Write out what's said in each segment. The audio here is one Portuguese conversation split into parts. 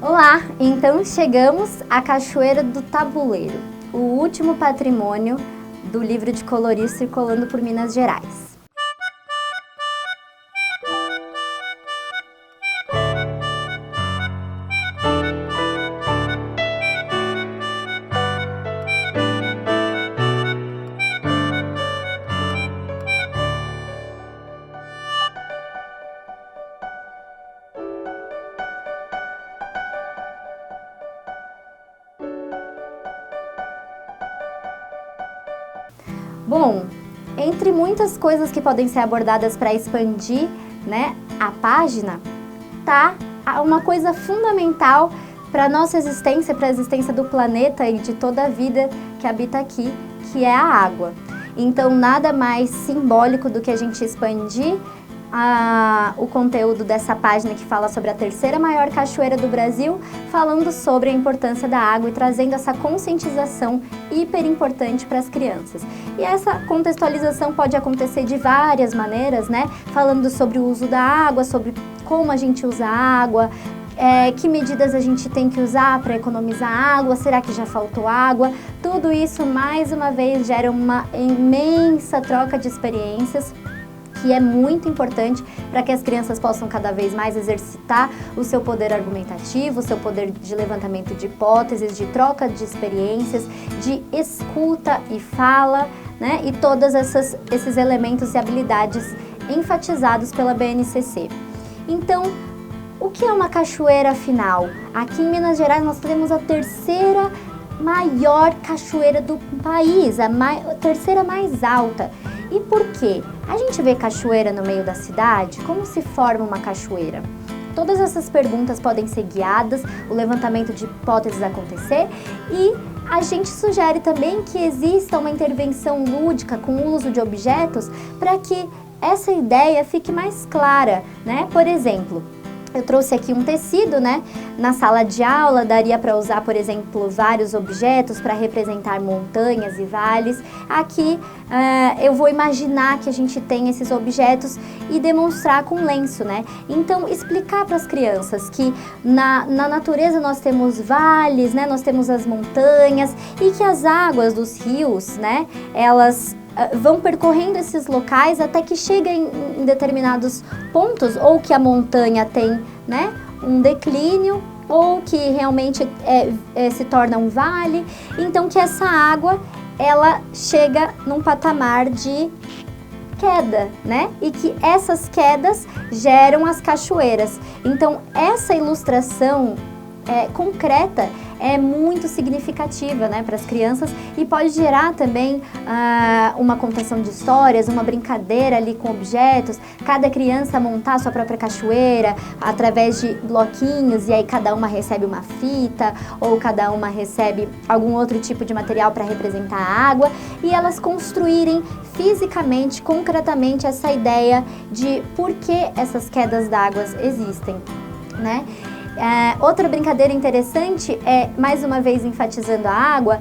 Olá, então chegamos à Cachoeira do Tabuleiro, o último patrimônio do livro de colorir circulando por Minas Gerais. Bom, entre muitas coisas que podem ser abordadas para expandir, a página, tá uma coisa fundamental para a nossa existência, para a existência do planeta e de toda a vida que habita aqui, que é a água. Então, nada mais simbólico do que a gente expandir o conteúdo dessa página que fala sobre a terceira maior cachoeira do Brasil, falando sobre a importância da água e trazendo essa conscientização hiper importante para as crianças. E essa contextualização pode acontecer de várias maneiras, falando sobre o uso da água, sobre como a gente usa a água, que medidas a gente tem que usar para economizar água, será que já faltou água? Tudo isso, mais uma vez, gera uma imensa troca de experiências, que é muito importante para que as crianças possam cada vez mais exercitar o seu poder argumentativo, o seu poder de levantamento de hipóteses, de troca de experiências, de escuta e fala, e todos esses elementos e habilidades enfatizados pela BNCC. Então, o que é uma cachoeira afinal? Aqui em Minas Gerais nós temos a terceira maior cachoeira do país, a terceira mais alta. E por quê? A gente vê cachoeira no meio da cidade? Como se forma uma cachoeira? Todas essas perguntas podem ser guiadas, o levantamento de hipóteses acontecer, e a gente sugere também que exista uma intervenção lúdica com o uso de objetos para que essa ideia fique mais clara, Por exemplo, eu trouxe aqui um tecido, Na sala de aula daria para usar, por exemplo, vários objetos para representar montanhas e vales. Aqui eu vou imaginar que a gente tem esses objetos e demonstrar com lenço, Então, explicar para as crianças que na natureza nós temos vales, Nós temos as montanhas e que as águas dos rios, Elas vão percorrendo esses locais até que chega em determinados pontos, ou que a montanha tem, um declínio, ou que realmente se torna um vale. Então, que essa água, ela chega num patamar de queda, E que essas quedas geram as cachoeiras. Então, essa ilustração concreta é muito significativa, para as crianças, e pode gerar também uma contação de histórias, uma brincadeira ali com objetos, cada criança montar a sua própria cachoeira através de bloquinhos, e aí cada uma recebe uma fita, ou cada uma recebe algum outro tipo de material para representar a água, e elas construírem fisicamente, concretamente, essa ideia de por que essas quedas d'água existem, Outra brincadeira interessante é, mais uma vez enfatizando a água,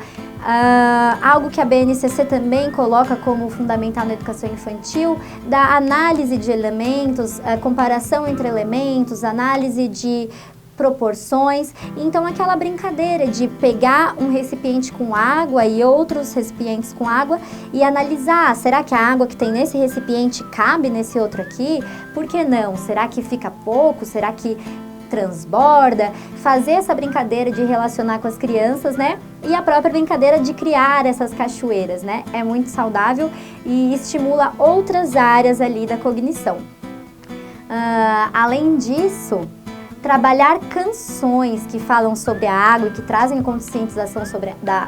algo que a BNCC também coloca como fundamental na educação infantil, da análise de elementos, comparação entre elementos, análise de proporções. Então, aquela brincadeira de pegar um recipiente com água e outros recipientes com água e analisar, será que a água que tem nesse recipiente cabe nesse outro aqui? Por que não? Será que fica pouco? Será que transborda? Fazer essa brincadeira de relacionar com as crianças, E a própria brincadeira de criar essas cachoeiras, É muito saudável e estimula outras áreas ali da cognição. Além disso, trabalhar canções que falam sobre a água e que trazem conscientização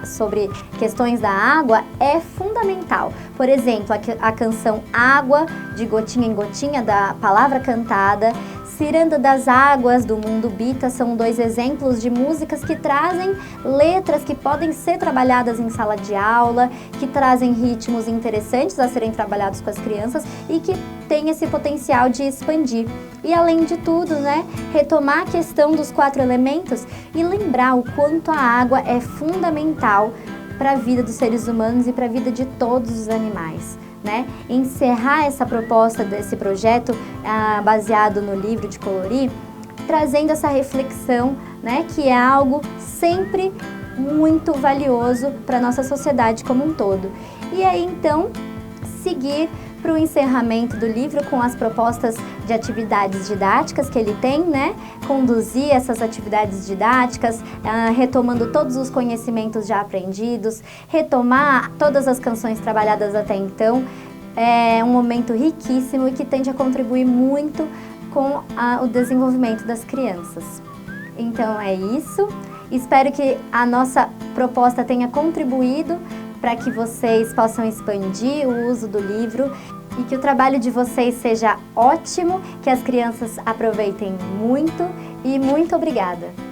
sobre questões da água é fundamental. Por exemplo, a canção Água, de Gotinha em Gotinha, da Palavra Cantada, Ciranda das Águas, do Mundo Bita, são dois exemplos de músicas que trazem letras que podem ser trabalhadas em sala de aula, que trazem ritmos interessantes a serem trabalhados com as crianças e que têm esse potencial de expandir. E além de tudo, retomar a questão dos 4 elementos e lembrar o quanto a água é fundamental para a vida dos seres humanos e para a vida de todos os animais. Encerrar essa proposta desse projeto baseado no livro de colorir trazendo essa reflexão, né, que é algo sempre muito valioso para a nossa sociedade como um todo. E aí, então, seguir para o encerramento do livro com as propostas de atividades didáticas que ele tem, né? Conduzir essas atividades didáticas, retomando todos os conhecimentos já aprendidos, retomar todas as canções trabalhadas até então. É um momento riquíssimo e que tende a contribuir muito com o desenvolvimento das crianças. Então é isso. Espero que a nossa proposta tenha contribuído para que vocês possam expandir o uso do livro e que o trabalho de vocês seja ótimo, que as crianças aproveitem muito e muito obrigada!